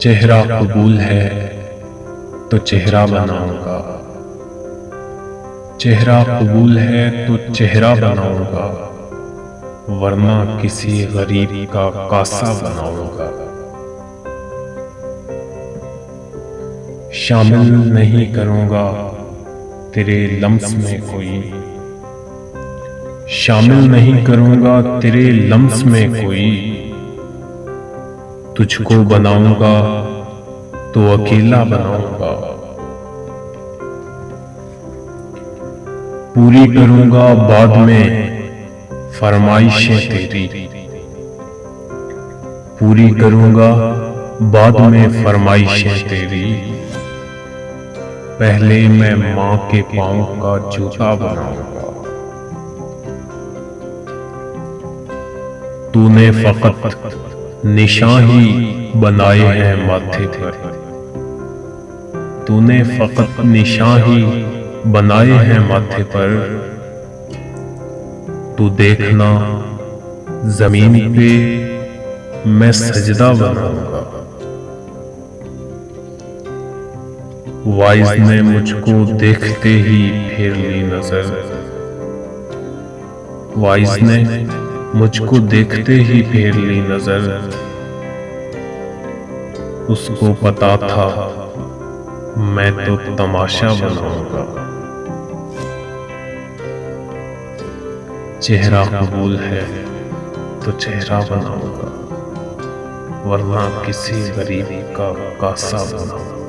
चेहरा कबूल है तो चेहरा बनाऊंगा, चेहरा कबूल है तो चेहरा बनाऊंगा, वरना किसी गरीब का कासा बनाऊंगा। शामिल नहीं करूंगा तेरे लम्स में कोई, शामिल नहीं करूंगा तेरे लम्स में कोई, तुझको बनाऊंगा तो अकेला बनाऊंगा। पूरी करूंगा बाद में फरमाइशें तेरी, पूरी करूंगा बाद में फरमाइशें तेरी, पहले मैं मां के पांव का जूता बनाऊंगा। तूने फकत निशान ही बनाए हैं माथे पर, तूने फकत निशान ही बनाए हैं माथे पर, तू देखना जमीन पे मैं सजदा बनाऊंगा। वाइज ने मुझको देखते ही फेर ली नजर, वाइज ने मुझको देखते ही फेर ली नजर, उसको पता था मैं तो तमाशा बनाऊंगा। चेहरा कबूल है तो चेहरा बनाऊंगा, वरना किसी गरीब का कासा बनाऊंगा।